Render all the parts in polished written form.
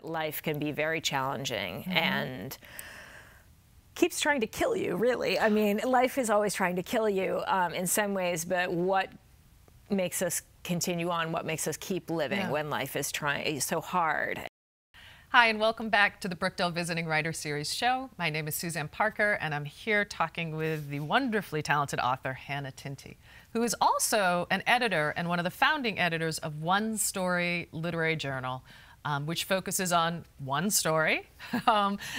Life can be very challenging and keeps trying to kill you, really. I mean, life is always trying to kill you in some ways, but what makes us continue on, what makes us keep living when life is trying so hard? Hi, and welcome back to the Brookdale Visiting Writer Series show. My name is Suzanne Parker, and I'm here talking with the wonderfully talented author, Hannah Tinti, who is also an editor and one of the founding editors of One Story Literary Journal, which focuses on one story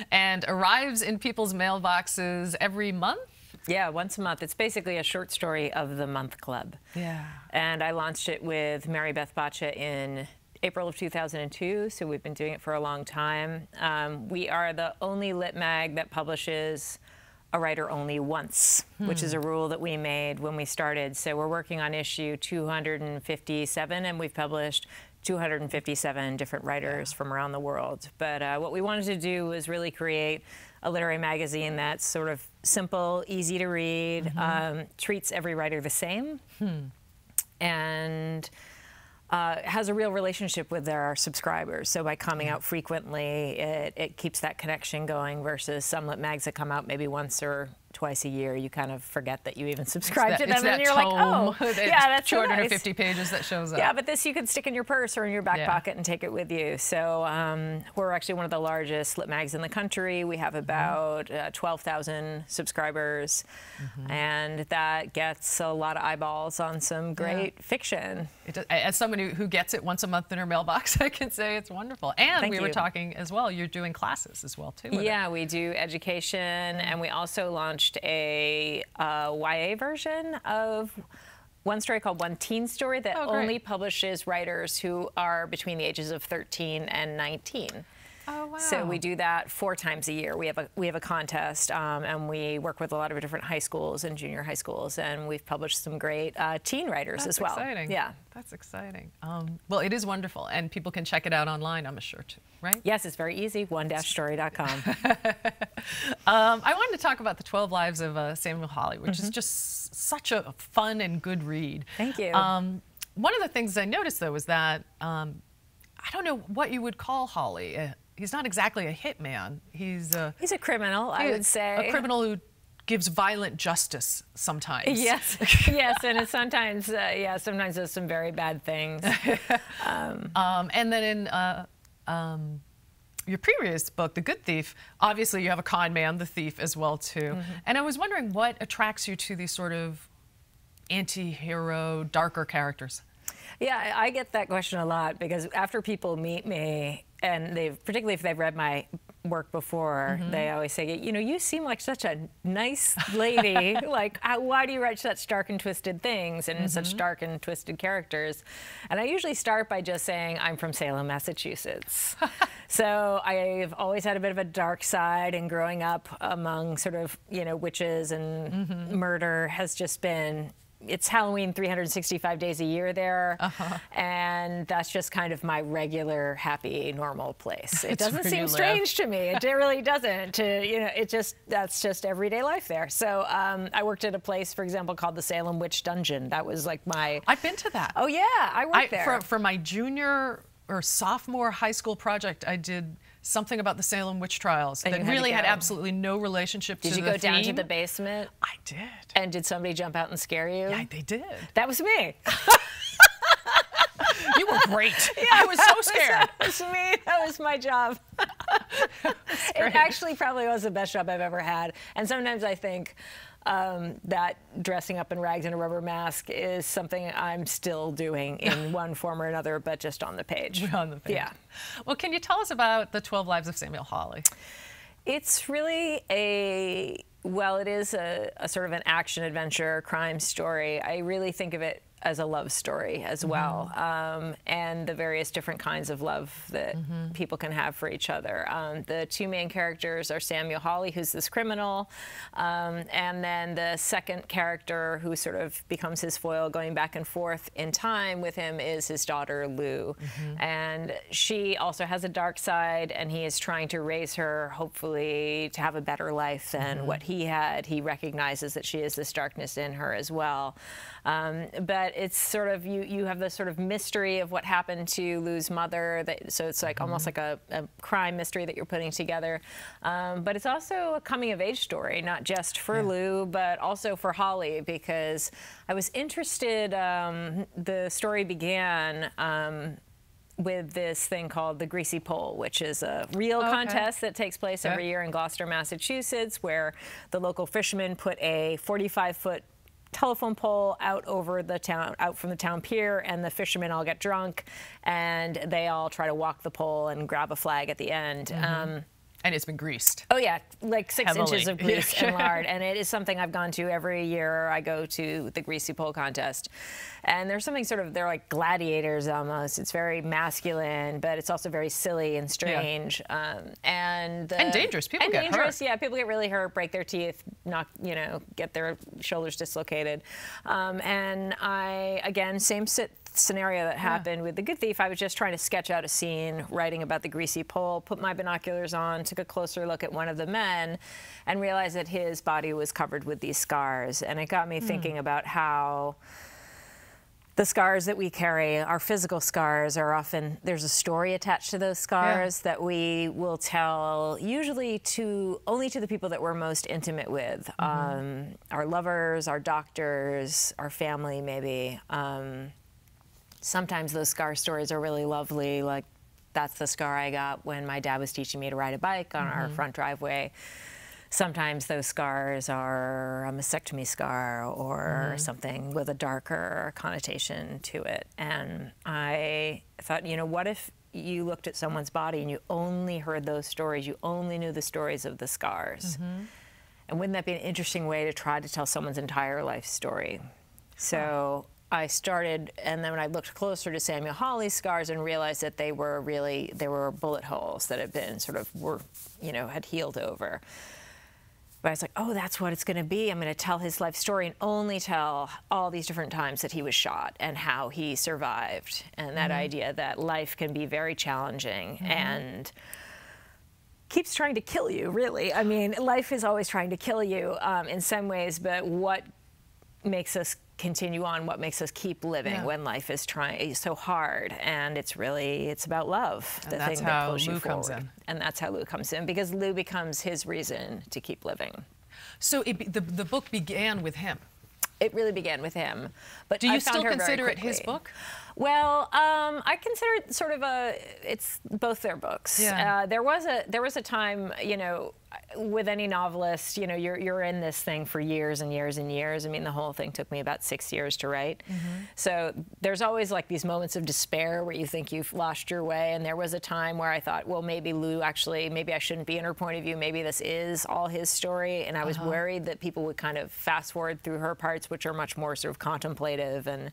and arrives in people's mailboxes every month. Yeah, once a month. It's basically a short story of the month club. Yeah. And I launched it with Mary Beth Baccia in April of 2002, so we've been doing it for a long time. We are the only lit mag that publishes a writer only once, which is a rule that we made when we started. So we're working on issue 257, and we've published 257 different writers from around the world. But what we wanted to do was really create a literary magazine that's sort of simple, easy to read, treats every writer the same, and has a real relationship with their subscribers. So by coming out frequently, it keeps that connection going versus some lit mags that come out maybe once or twice a year. You kind of forget that you even subscribe to them, and you're like, oh, yeah, that's 250 so nice. pages that shows up. Yeah, but this you can stick in your purse or in your back pocket and take it with you. So we're actually one of the largest lit mags in the country. We have about 12,000 subscribers, and that gets a lot of eyeballs on some great fiction. As someone who gets it once a month in her mailbox, I can say it's wonderful. And we were talking as well, you're doing classes as well, too. Yeah, we do education, and we also launched a YA version of one story called One Teen Story that only publishes writers who are between the ages of 13 and 19. Oh, wow. So we do that 4 times a year. We have a contest, and we work with a lot of different high schools and junior high schools, and we've published some great teen writers as well. That's exciting. Yeah. That's exciting. Well, it is wonderful, and people can check it out online, I'm sure, too, right? Yes, it's very easy, one-story.com. I wanted to talk about The 12 Lives of Samuel Hawley, which is just such a fun and good read. Thank you. One of the things I noticed, though, was that I don't know what you would call Hawley. He's not exactly a hitman. He's a criminal, I would say. A criminal who gives violent justice sometimes. Yes, yes, and it sometimes, sometimes does some very bad things. And then in your previous book, The Good Thief, obviously you have a con man, the thief, as well, too. And I was wondering what attracts you to these sort of anti-hero, darker characters? Yeah, I get that question a lot because after people meet me, and particularly if they've read my work before, they always say, you know, you seem like such a nice lady. Like, why do you write such dark and twisted things and such dark and twisted characters? And I usually start by just saying, I'm from Salem, Massachusetts. So I've always had a bit of a dark side, and growing up among sort of, you know, witches and murder has just been, it's Halloween 365 days a year there, and that's just kind of my regular, happy, normal place. It doesn't seem strange to me. It really doesn't. You know, that's just everyday life there. So I worked at a place, for example, called the Salem Witch Dungeon. That was like my... I've been to that. Oh yeah, I worked there. For my junior or sophomore high school project, I did something about the Salem witch trials that really had absolutely no relationship to the theme. Did you go down to the basement? I did. And did somebody jump out and scare you? Yeah, they did. That was me. You were great. Yeah, I was so scared. That was me. That was my job. It actually probably was the best job I've ever had. And sometimes I think that dressing up in rags and a rubber mask is something I'm still doing in one form or another, but just on the page. On the page. Yeah. Well, can you tell us about The 12 Lives of Samuel Hawley? It's really it is a sort of an action-adventure crime story. I really think of it as a love story as well, and the various different kinds of love that people can have for each other. The 2 main characters are Samuel Hawley, who's this criminal, and then the second character who sort of becomes his foil going back and forth in time with him is his daughter, Lou. And she also has a dark side, and he is trying to raise her, hopefully, to have a better life than what he had. He recognizes that she has this darkness in her as well. But but it's sort of, you have this sort of mystery of what happened to Lou's mother. So it's like almost like a crime mystery that you're putting together. But it's also a coming of age story, not just for Lou, but also for Holly, because I was interested, the story began with this thing called the Greasy Pole, which is a real contest that takes place every year in Gloucester, Massachusetts, where the local fishermen put a 45-foot telephone pole out over the town, out from the town pier, and the fishermen all get drunk, and they all try to walk the pole and grab a flag at the end. And it's been greased. Oh yeah, like 6 Heavily. inches of grease and lard, and it is something I've gone to every year. I go to the Greasy Pole contest, and there's something sort of, they're like gladiators almost. It's very masculine, but it's also very silly and strange, and dangerous. People get hurt. Yeah, people get really hurt, break their teeth, get their shoulders dislocated, and I, again, same scenario that happened with The Good Thief. I was just trying to sketch out a scene, writing about the Greasy Pole, put my binoculars on, took a closer look at one of the men, and realized that his body was covered with these scars. And it got me thinking about how the scars that we carry, our physical scars, are often, there's a story attached to those scars that we will tell usually only to the people that we're most intimate with. Our lovers, our doctors, our family maybe. Sometimes those scar stories are really lovely, like that's the scar I got when my dad was teaching me to ride a bike on our front driveway. Sometimes those scars are a mastectomy scar or something with a darker connotation to it. And I thought, what if you looked at someone's body and you only heard those stories, you only knew the stories of the scars? And wouldn't that be an interesting way to try to tell someone's entire life story? So I started, and then when I looked closer to Samuel Hawley's scars and realized that they were bullet holes that had been had healed over. But I was like, oh, that's what it's going to be. I'm going to tell his life story and only tell all these different times that he was shot and how he survived. And that idea that life can be very challenging and keeps trying to kill you, really. I mean, life is always trying to kill you in some ways, but what makes us continue on, what makes us keep living when life is so hard? And it's about love, the thing that pulls you forward. And that's how Lou comes in, because Lou becomes his reason to keep living. So the book began with him. It really began with him. But do you still consider it his book? Well, I consider it sort of it's both their books. Yeah. There was a time, with any novelist, you're in this thing for years and years and years. I mean, the whole thing took me about 6 years to write. So there's always like these moments of despair where you think you've lost your way. And there was a time where I thought, well, maybe Lou maybe I shouldn't be in her point of view. Maybe this is all his story. And I was worried that people would kind of fast forward through her parts, which are much more sort of contemplative and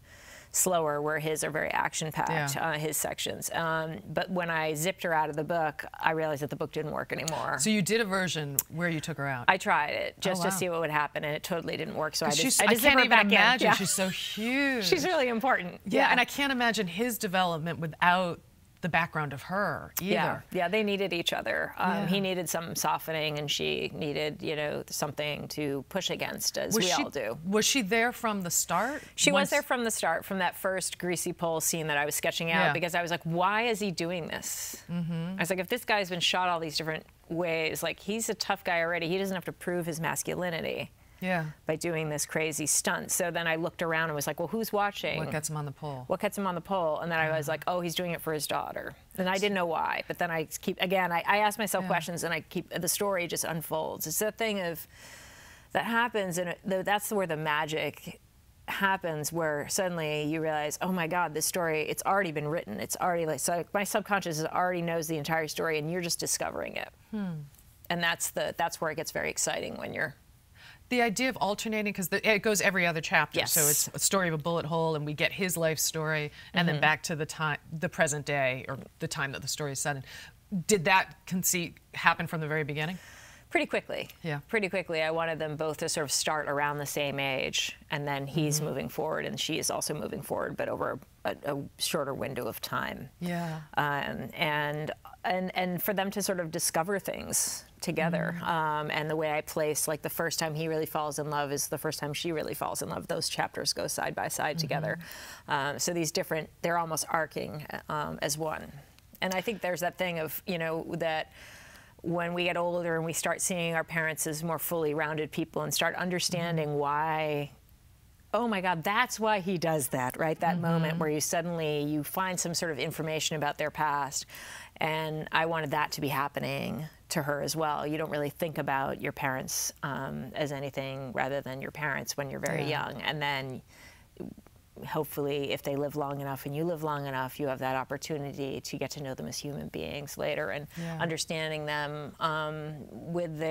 slower, where his are very action-packed, his sections. But when I zipped her out of the book, I realized that the book didn't work anymore. So you did a version where you took her out? I tried it just to see what would happen, and it totally didn't work. So I just can't zip her even back imagine. in. She's so huge. She's really important. Yeah, and I can't imagine his development without the background of her either. Yeah, they needed each other. He needed some softening, and she needed, something to push against, as we all do. Was she there from the start? She was there from the start, from that first Greasy Pole scene that I was sketching out, because I was like, why is he doing this? I was like, if this guy's been shot all these different ways, like, he's a tough guy already. He doesn't have to prove his masculinity. By doing this crazy stunt. So then I looked around and was like, well, who's watching? What gets him on the pole? What gets him on the pole? And then I was like, oh, he's doing it for his daughter. And I didn't know why. But then I ask myself questions, and the story just unfolds. It's that thing that happens, and that's where the magic happens, where suddenly you realize, oh my God, this story, it's already been written. It's already so my subconscious already knows the entire story, and you're just discovering it. And that's where it gets very exciting, when you're. The idea of alternating, because it goes every other chapter. Yes. So it's a story of a bullet hole, and we get his life story, and then back to the present day, or the time that the story is set in. Did that conceit happen from the very beginning? Pretty quickly. Yeah. Pretty quickly. I wanted them both to sort of start around the same age, and then he's moving forward, and she is also moving forward, but over a shorter window of time. Yeah. And and for them to sort of discover things together. And the way I place, like, the first time he really falls in love is the first time she really falls in love. Those chapters go side by side together. So these different, they're almost arcing as one. And I think there's that thing of, you know, that when we get older and we start seeing our parents as more fully rounded people and start understanding why, oh my God, that's why he does that, right? That moment where you suddenly, you find some sort of information about their past. And I wanted that to be happening to her as well. You don't really think about your parents as anything rather than your parents when you're very young. And then hopefully, if they live long enough and you live long enough, you have that opportunity to get to know them as human beings later, and understanding them with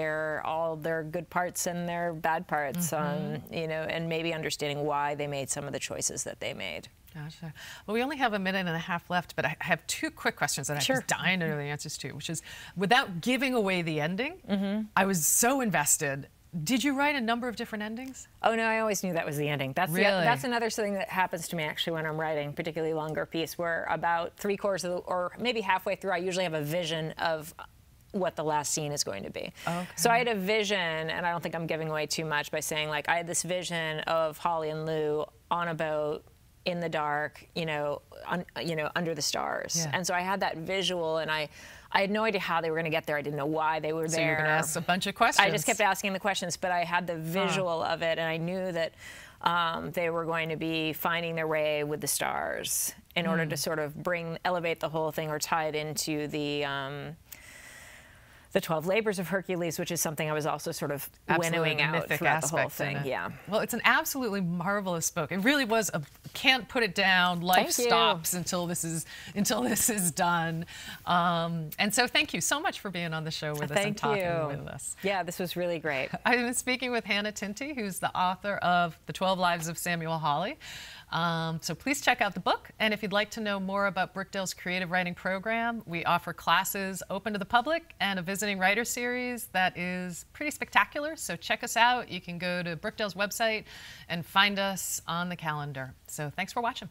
all their good parts and their bad parts, you know, and maybe understanding why they made some of the choices that they made. Gotcha. Well, we only have a minute and a half left, but I have two quick questions that I'm just dying to know the answers to, which is, without giving away the ending, I was so invested. Did you write a number of different endings? Oh, no, I always knew that was the ending. That's really? That's another thing that happens to me, actually, when I'm writing, particularly longer piece, where about 3/4 of the, or maybe halfway through, I usually have a vision of what the last scene is going to be. Okay. So I had a vision, and I don't think I'm giving away too much by saying, like, I had this vision of Holly and Lou on a boat in the dark, you know, under the stars. And so I had that visual, and I had no idea how they were going to get there. I didn't know why they were there. So you're going to ask a bunch of questions. I just kept asking the questions, but I had the visual of it, and I knew that they were going to be finding their way with the stars in order to sort of elevate the whole thing, or tie it into the 12 Labors of Hercules, which is something I was also sort of winnowing out throughout the whole thing. Yeah. Well, it's an absolutely marvelous book. It really was can't put it down. Life stops until this is done. And so thank you so much for being on the show with us and talking with us. Yeah, this was really great. I've been speaking with Hannah Tinti, who's the author of The 12 Lives of Samuel Hawley. So please check out the book. And if you'd like to know more about Brookdale's creative writing program, we offer classes open to the public and a visiting writer series that is pretty spectacular. So check us out. You can go to Brookdale's website and find us on the calendar. So thanks for watching.